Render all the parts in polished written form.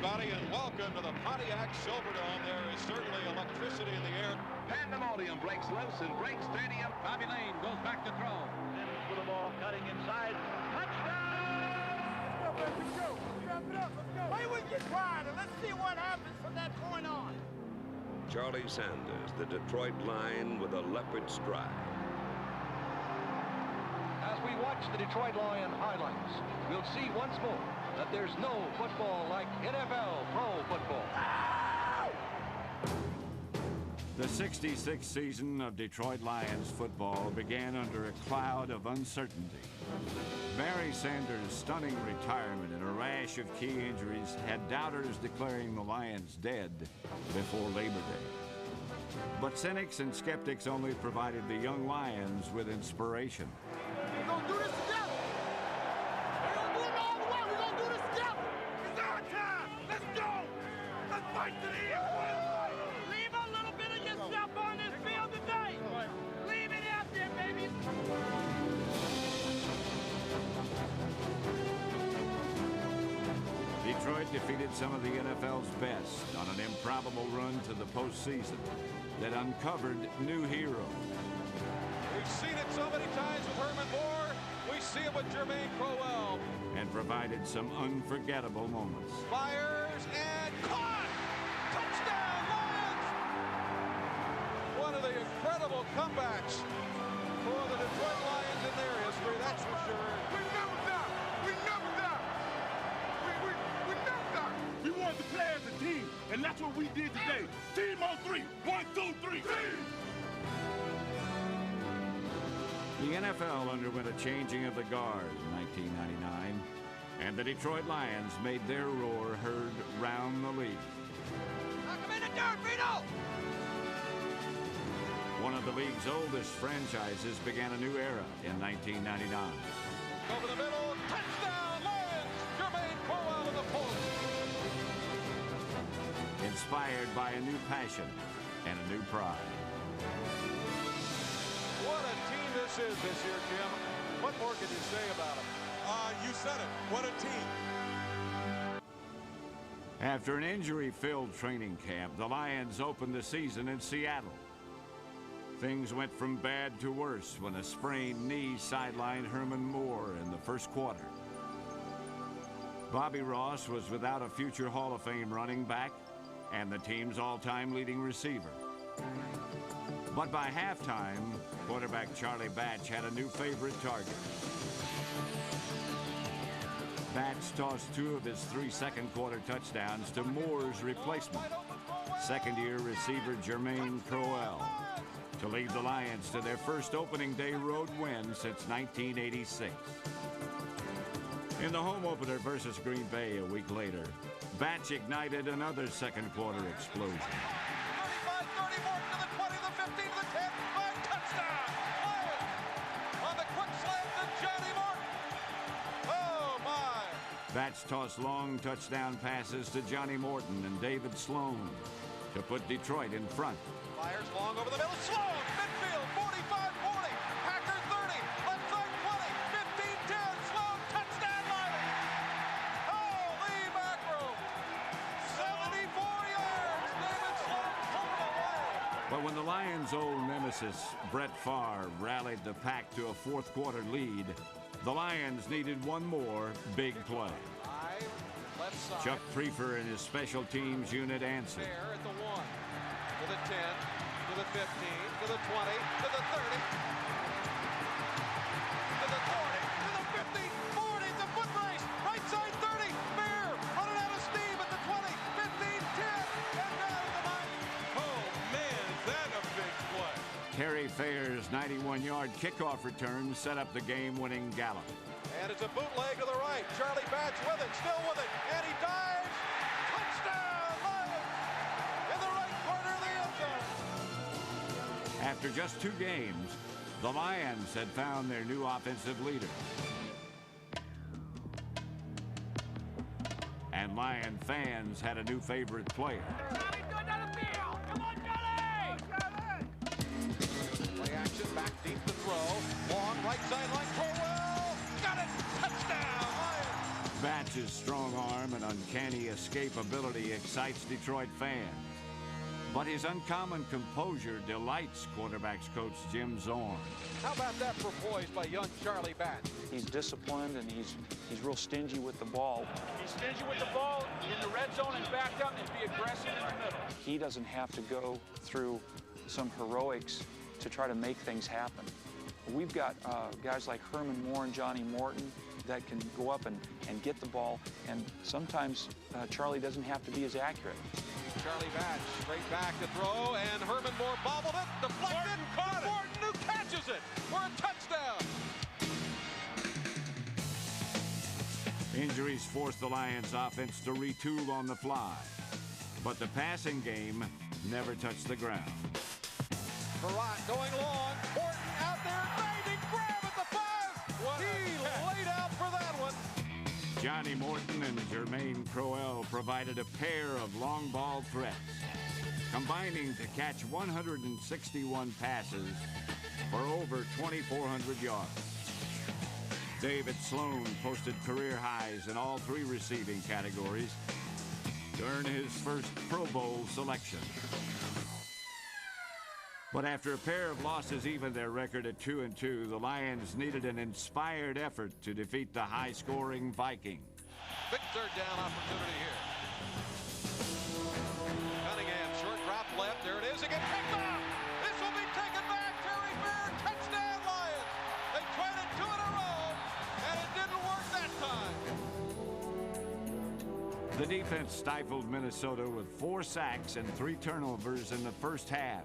everybody, and welcome to the Pontiac Silverdome. There is certainly electricity in the air. Pandemonium breaks loose in Brake Stadium. Bobby Lane goes back to throw. Simmons with the ball, cutting inside. Touchdown! Let's go, Wrap it up, let's go. Play with your pride, and let's see what happens from that point on. Charlie Sanders, the Detroit Lion with a leopard stride. As we watch the Detroit Lion highlights, we'll see once more that there's no football like NFL pro football. The 66th season of Detroit Lions football began under a cloud of uncertainty. Barry Sanders' stunning retirement and a rash of key injuries had doubters declaring the Lions dead before Labor Day. But cynics and skeptics only provided the young Lions with inspiration. We're going to do this together. We're going to do it all the way. We're going to do this together. It's our time. Let's go. Let's fight to the end. Leave a little bit of yourself on this field today. Leave it out there, baby. Detroit defeated some of the NFL's best on an improbable run to the postseason that uncovered new heroes. We've seen it so many times with Herman Moore. We see it with Jermaine Crowell. And provided some unforgettable moments. Fires and caught! Touchdown, Lions! One of the incredible comebacks for the Detroit Lions in their history, that's for sure. We never die. We never die. We never die. We wanted to play as a team, and that's what we did today. Team on three. 1, 2, 3. Team! The NFL underwent a changing of the guard in 1999, and the Detroit Lions made their roar heard round the league. Knock him in the dirt, Vito! One of the league's oldest franchises began a new era in 1999. Over the middle, touchdown, Lions! Jermaine Crowell in the post. Inspired by a new passion and a new pride. What a team this is this year, Jim. What more can you say about them? You said it. What a team. After an injury-filled training camp, the Lions opened the season in Seattle. Things went from bad to worse when a sprained knee sidelined Herman Moore in the first quarter. Bobby Ross was without a future Hall of Fame running back and the team's all-time leading receiver. But by halftime, quarterback Charlie Batch had a new favorite target. Batch tossed 2 of his 3 second-quarter touchdowns to Moore's replacement, second-year receiver Jermaine Crowell, to lead the Lions to their first opening day road win since 1986. In the home opener versus Green Bay a week later, Batch ignited another second-quarter explosion. 35-30, Morton to the 20, the 15, to the 10, 5, touchdown! Lions on the quick slant to Johnny Morton. Oh, my! Batch tossed long touchdown passes to Johnny Morton and David Sloan to put Detroit in front. Fires long over the middle, Sloan, midfield, 45-40, Packer 30, left side 20, 15-10, Sloan, touchdown Lions! Holy mackerel! 74 yards, David Sloan took it away! But when the Lions' old nemesis, Brett Favre, rallied the pack to a fourth-quarter lead, the Lions needed one more big play. Left side. Chuck Prefer and his special teams unit answered. There at the 1, to the 10, to the 15, to the 20, to the 30, to the 40, to the 50, 40, the foot race, right side 30, Bear running out of steam at the 20, 15, 10, and down the 9. Oh, man, is that a big play. Terry Fayer's 91-yard kickoff return set up the game-winning gallop. And it's a bootleg to the right. Charlie Batch with it, still with it, and he dives. Touchdown, Lions! In the right corner of the end zone. After just 2 games, the Lions had found their new offensive leader. And Lion fans had a new favorite player. Johnny, go down the field! Come on, Johnny! Play action, back deep to throw. Long right sideline, Crowell. Got it! Touchdown, Lions! Batch's strong arm and uncanny escape ability excites Detroit fans. But his uncommon composure delights quarterbacks coach Jim Zorn. How about that for poise by young Charlie Batch? He's disciplined and he's real stingy with the ball. He's stingy with the ball in the red zone and back up and be aggressive in the middle. He doesn't have to go through some heroics to try to make things happen. We've got guys like Herman Moore and Johnny Morton that can go up and get the ball, and sometimes Charlie doesn't have to be as accurate. Charlie Batch straight back to throw, and Herman Moore bobbled it, deflected, Morton caught it. Morton who catches it for a touchdown. Injuries forced the Lions offense to retool on the fly. But the passing game never touched the ground. Barat going long, Morton out there, diving grab at the 5. He laid out for that one. Johnny Morton and Jermaine Crowell provided a pair of long ball threats, combining to catch 161 passes for over 2,400 yards. David Sloan posted career highs in all 3 receiving categories to earn his first Pro Bowl selection. But after a pair of losses evened their record at 2-2, the Lions needed an inspired effort to defeat the high-scoring Vikings. Big third down opportunity here. Cunningham, short drop left. There it is. Again, picked off. This will be taken back. Terry Fair, touchdown Lions. They tried it 2 in a row, and it didn't work that time. The defense stifled Minnesota with 4 sacks and 3 turnovers in the first half.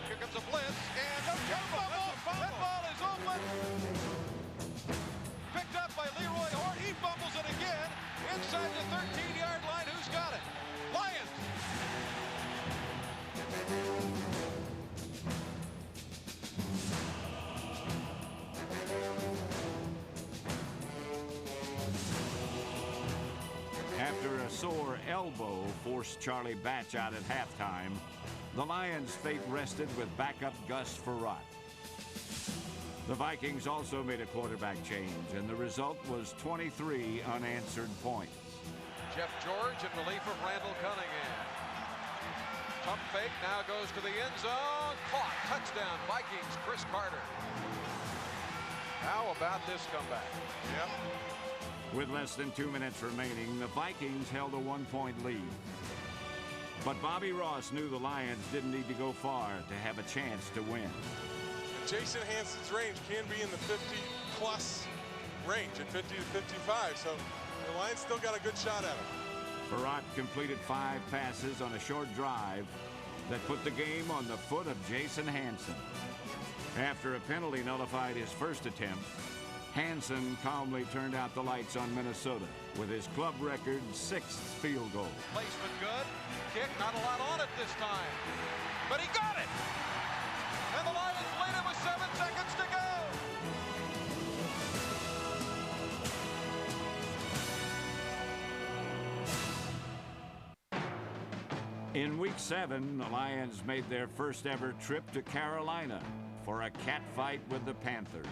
Here comes a blitz, and no fumble. That ball is open. Picked up by Leroy Hort. He fumbles it again. Inside the 13-yard line. Who's got it? Lions. After a sore elbow forced Charlie Batch out at halftime, the Lions' fate rested with backup Gus Frerotte. The Vikings also made a quarterback change, and the result was 23 unanswered points. Jeff George in relief of Randall Cunningham. Pump fake now goes to the end zone. Caught. Touchdown Vikings. Chris Carter. How about this comeback? Yep. With less than 2 minutes remaining, the Vikings held a 1-point lead. But Bobby Ross knew the Lions didn't need to go far to have a chance to win. Jason Hanson's range can be in the 50-plus range at 50 to 55, so the Lions still got a good shot at him. Frerotte completed 5 passes on a short drive that put the game on the foot of Jason Hanson. After a penalty nullified his first attempt, Hanson calmly turned out the lights on Minnesota with his club record 6th field goal. Placement good. Kick, not a lot on it this time. But he got it! And the Lions lead it with 7 seconds to go. In Week 7, the Lions made their first ever trip to Carolina for a catfight with the Panthers.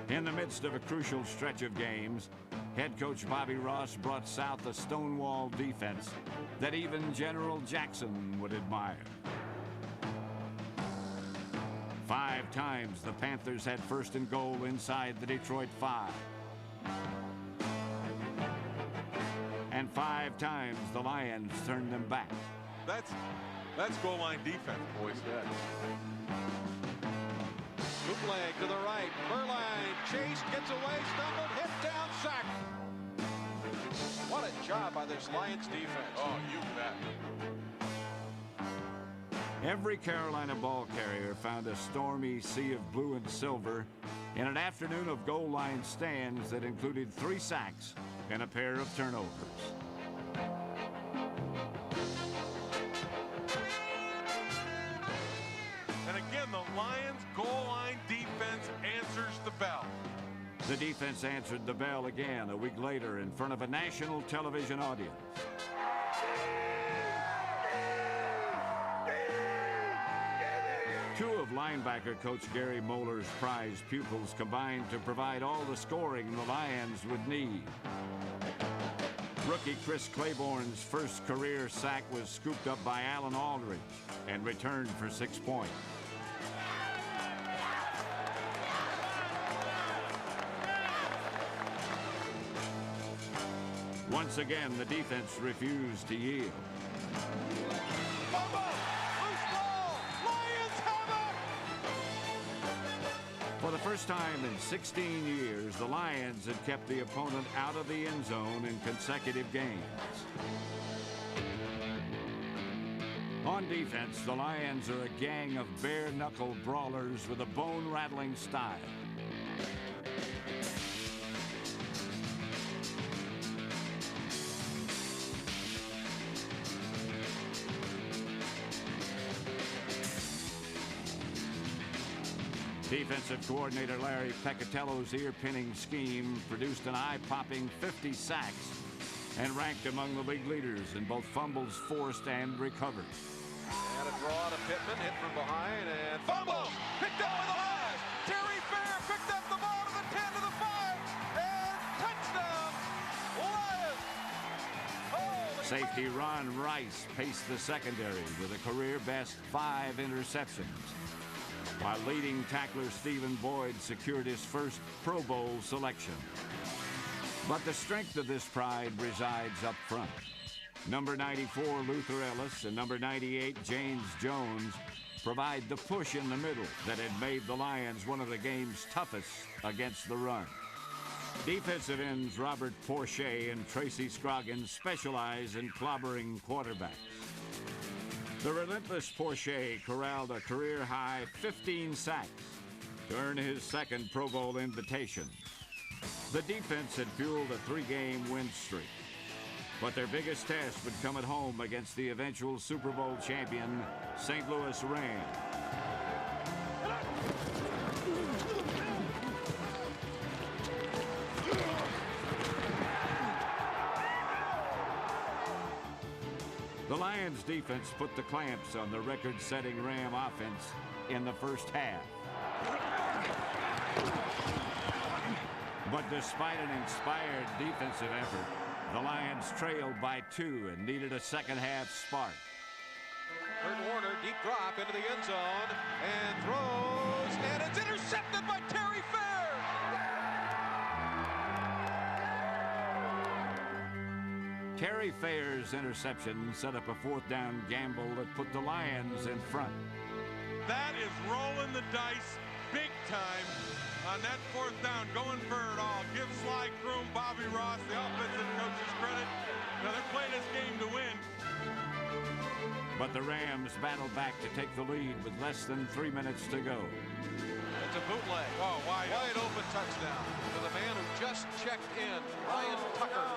In the midst of a crucial stretch of games, head coach Bobby Ross brought South a stonewall defense that even General Jackson would admire. 5 times the Panthers had 1st and goal inside the Detroit 5. And 5 times the Lions turned them back. That's goal line defense, boys. Bootleg to the right. Berline chased, gets away, stumbled, hit down, sacked. What a job by this Lions defense. Oh, you bet. Every Carolina ball carrier found a stormy sea of blue and silver in an afternoon of goal line stands that included 3 sacks and a pair of turnovers. And again, the Lions goal line defense answers the bell. The defense answered the bell again a week later in front of a national television audience. Two of linebacker coach Gary Moeller's prize pupils combined to provide all the scoring the Lions would need. Rookie Chris Claiborne's first career sack was scooped up by Alan Aldridge and returned for 6 points. Once again, the defense refused to yield. For the first time in 16 years, the Lions had kept the opponent out of the end zone in consecutive games. On defense, the Lions are a gang of bare-knuckle brawlers with a bone-rattling style. Defensive coordinator Larry Peccatello's ear-pinning scheme produced an eye-popping 50 sacks and ranked among the league leaders in both fumbles forced and recovered. And a draw to Pittman, hit from behind, and fumble! Picked up by the Lions! Terry Fair picked up the ball to the 10 to the 5, and touchdown, Lions! Holy Safety Ron Rice paced the secondary with a career-best 5 interceptions, while leading tackler Stephen Boyd secured his first Pro Bowl selection. But the strength of this pride resides up front. Number 94, Luther Ellis, and number 98, James Jones, provide the push in the middle that had made the Lions one of the game's toughest against the run. Defensive ends Robert Porcher and Tracy Scroggins specialize in clobbering quarterbacks. The relentless Porcher corralled a career-high 15 sacks to earn his second Pro Bowl invitation. The defense had fueled a 3-game win streak, but their biggest test would come at home against the eventual Super Bowl champion, St. Louis Rams. The Lions defense put the clamps on the record-setting Ram offense in the first half. But despite an inspired defensive effort, the Lions trailed by 2 and needed a second-half spark. Kurt Warner, deep drop into the end zone, and throws, and it's intercepted by Terry Fair! Terry Fair's interception set up a 4th down gamble that put the Lions in front. That is rolling the dice big time on that 4th down, going for it all. Give Sly Kroom, Bobby Ross, the offensive coaches credit. Now they're playing this game to win. But the Rams battled back to take the lead with less than 3 minutes to go. It's a bootleg. Oh, wide open touchdown to the man who just checked in, Ryan Tucker.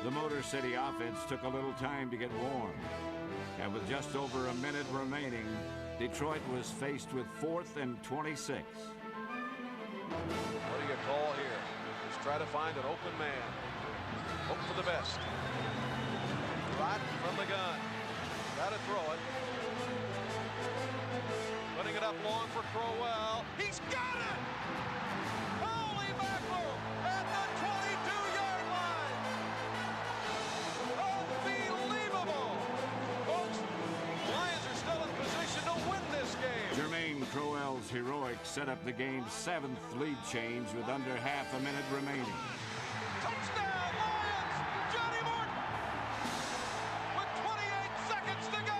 The Motor City offense took a little time to get warm, and with just over a minute remaining, Detroit was faced with 4th and 26. What do you call here? Just try to find an open man. Hope for the best. Right from the gun. Got to throw it. Putting it up long for Crowell. He's got it! Holy mackerel! At the 22-yard line! Unbelievable! Folks, Lions are still in position to win this game. Jermaine Crowell's heroics set up the game's 7th lead change with under half a minute remaining. Touchdown, Lions! Johnny Morton! With 28 seconds to go!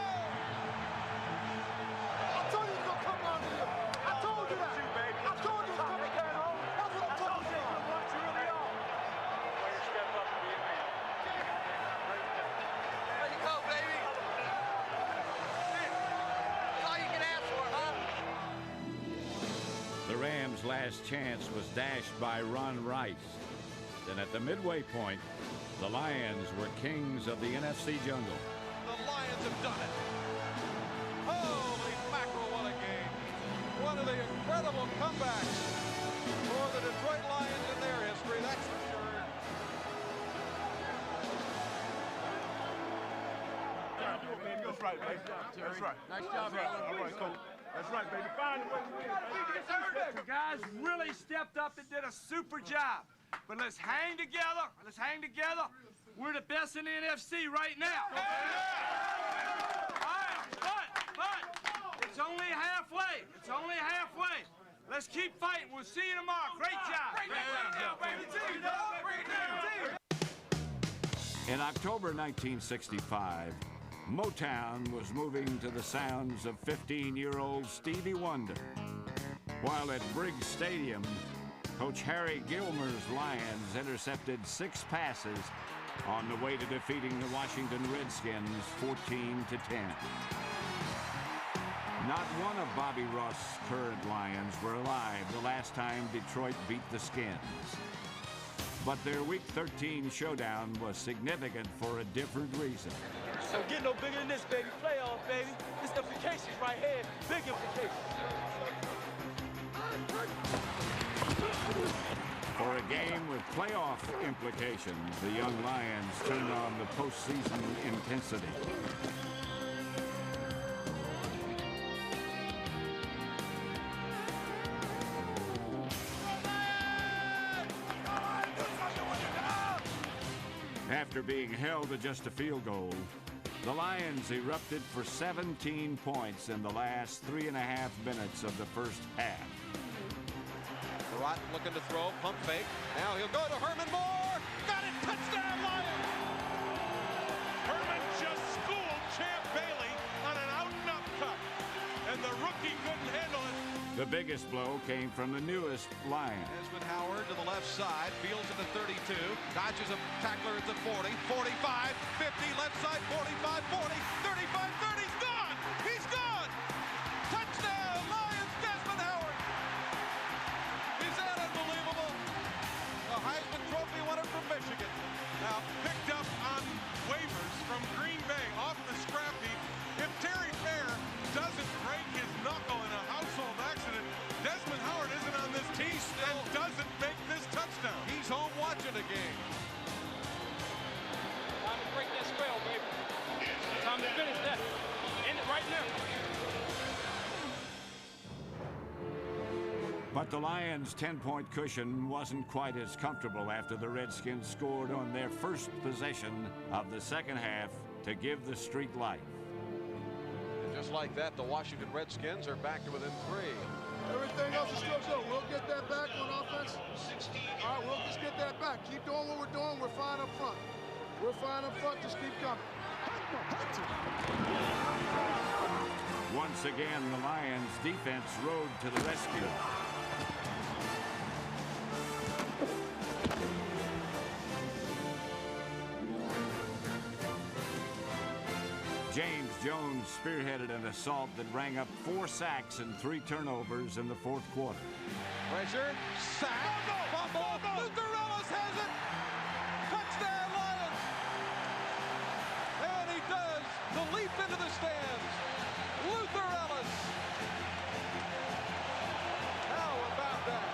I told you to go come down here. I told you that. I told you to come down. That's what I told you. You really are. Step up and be a man. There you go, baby. That's all you can ask for, huh? The Rams' last chance was dashed by Ron Rice. Then at the midway point, the Lions were kings of the NFC jungle. The Lions have done it. Holy mackerel, what a game. One of the incredible comebacks for the Detroit Lions in their history, that's for sure. do it, baby. That's right, baby. That's right. Nice job, All right, coach. That's right, baby. Find a way to win. The guys really stepped up and did a super job. But let's hang together. Let's hang together. We're the best in the NFC right now. All right, but it's only halfway. It's only halfway. Let's keep fighting. We'll see you tomorrow. Great job. Bring it down, baby. Bring it down. In October 1965, Motown was moving to the sounds of 15-year-old Stevie Wonder. While at Briggs Stadium, Coach Harry Gilmer's Lions intercepted 6 passes on the way to defeating the Washington Redskins 14-10. Not one of Bobby Ross's current Lions were alive the last time Detroit beat the Skins. But their Week 13 showdown was significant for a different reason. So get no bigger than this, baby. Playoff, baby. This implications right here. Big implications. For a game with playoff implications, the young Lions turned on the postseason intensity. After being held to just a field goal, the Lions erupted for 17 points in the last 3.5 minutes of the first half. Rotten looking to throw, pump fake. Now he'll go to Herman Moore. Got it, touchdown Lions! Herman just schooled Champ Bailey on an out-and-up cut, and the rookie couldn't handle it. The biggest blow came from the newest Lion. Desmond Howard to the left side, fields at the 32, dodges a tackler at the 40, 45, 50, left side, 45, 40, 35, 30, he's gone! He's gone! Touchdown, Lions, Desmond Howard! Is that unbelievable? The Heisman Trophy winner from Michigan. Now picked up on waivers from Green Bay off the scrap heap. If Terry Fair doesn't break his knuckle in a household accident, Desmond Howard isn't on this team and doesn't make this touchdown. He's home watching the game. Time to break that spell, baby. Time to finish that. End it right now. But the Lions' 10-point cushion wasn't quite as comfortable after the Redskins scored on their first possession of the second half to give the streak life. And just like that, the Washington Redskins are back to within 3. Everything else is still good. We'll get that back on offense. All right, we'll just get that back. Keep doing what we're doing. We're fine up front. We're fine up front. Just keep coming. Once again, the Lions' defense rode to the rescue. James Jones spearheaded an assault that rang up 4 sacks and 3 turnovers in the fourth quarter. Pressure, sack, fumble, Luther Ellis has it! Touchdown Lions! And he does the leap into the stands. Luther Ellis! How about that?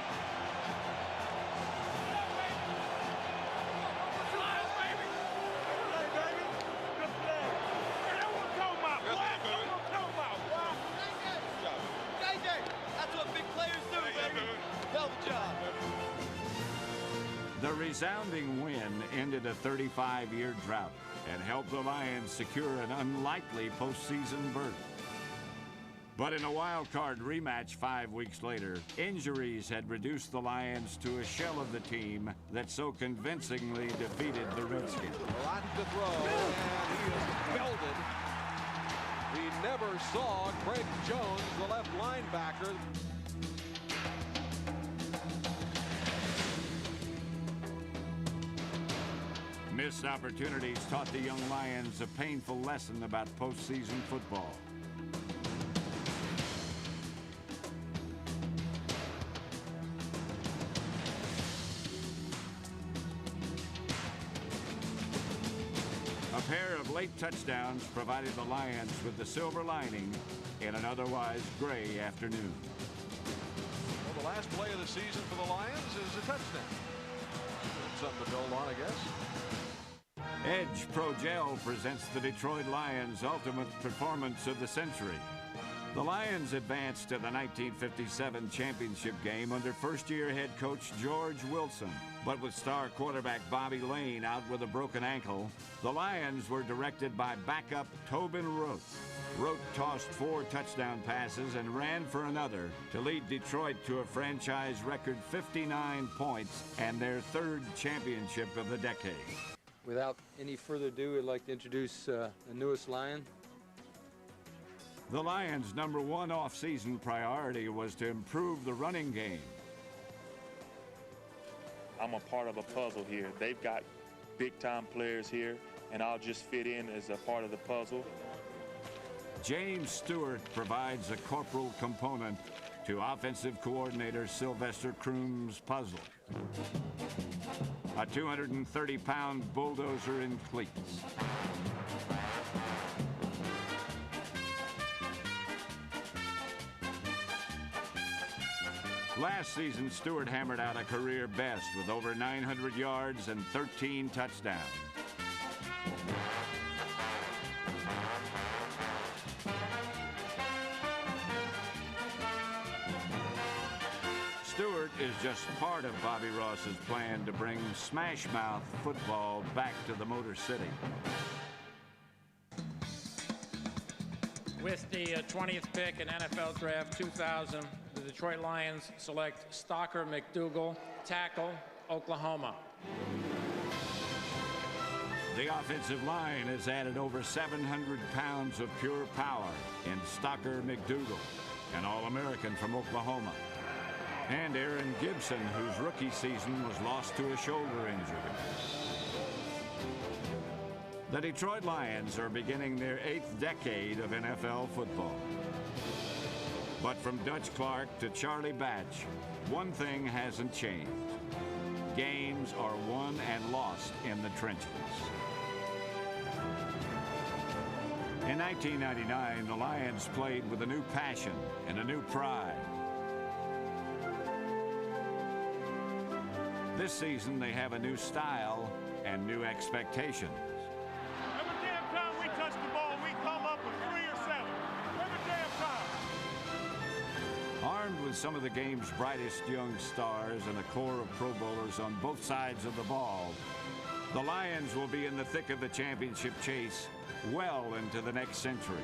The resounding win ended a 35-year drought and helped the Lions secure an unlikely postseason berth. But in a wild card rematch 5 weeks later, injuries had reduced the Lions to a shell of the team that so convincingly defeated the Redskins. Rotten to throw, and he is belted. He never saw Craig Jones, the left linebacker. Missed opportunities taught the young Lions a painful lesson about postseason football. A pair of late touchdowns provided the Lions with the silver lining in an otherwise gray afternoon. Well, the last play of the season for the Lions is a touchdown. Something to build on, I guess. Edge Pro Gel presents the Detroit Lions' ultimate performance of the century. The Lions advanced to the 1957 championship game under first-year head coach George Wilson. But with star quarterback Bobby Lane out with a broken ankle, the Lions were directed by backup Tobin Rote. Rote tossed 4 touchdown passes and ran for another to lead Detroit to a franchise record 59 points and their 3rd championship of the decade. Without any further ado, I'd like to introduce the newest Lion. The Lions' #1 off-season priority was to improve the running game. I'm a part of a puzzle here. They've got big-time players here, and I'll just fit in as a part of the puzzle. James Stewart provides a corporal component to offensive coordinator Sylvester Croom's puzzle. A 230-pound bulldozer in cleats. Last season, Stewart hammered out a career best with over 900 yards and 13 touchdowns. Stewart is just part of Bobby Ross's plan to bring Smash Mouth football back to the Motor City. With the 20th pick in NFL Draft 2000, the Detroit Lions select Stalker McDougal, tackle, Oklahoma. The offensive line has added over 700 pounds of pure power in Stalker McDougal, an All-American from Oklahoma, and Aaron Gibson, whose rookie season was lost to a shoulder injury. The Detroit Lions are beginning their 8th decade of NFL football. But from Dutch Clark to Charlie Batch, one thing hasn't changed. Games are won and lost in the trenches. In 1999, the Lions played with a new passion and a new pride. This season, they have a new style and new expectations. Every damn time we touch the ball, we come up with 3 or 7. Every damn time. Armed with some of the game's brightest young stars and a core of Pro Bowlers on both sides of the ball, the Lions will be in the thick of the championship chase well into the next century.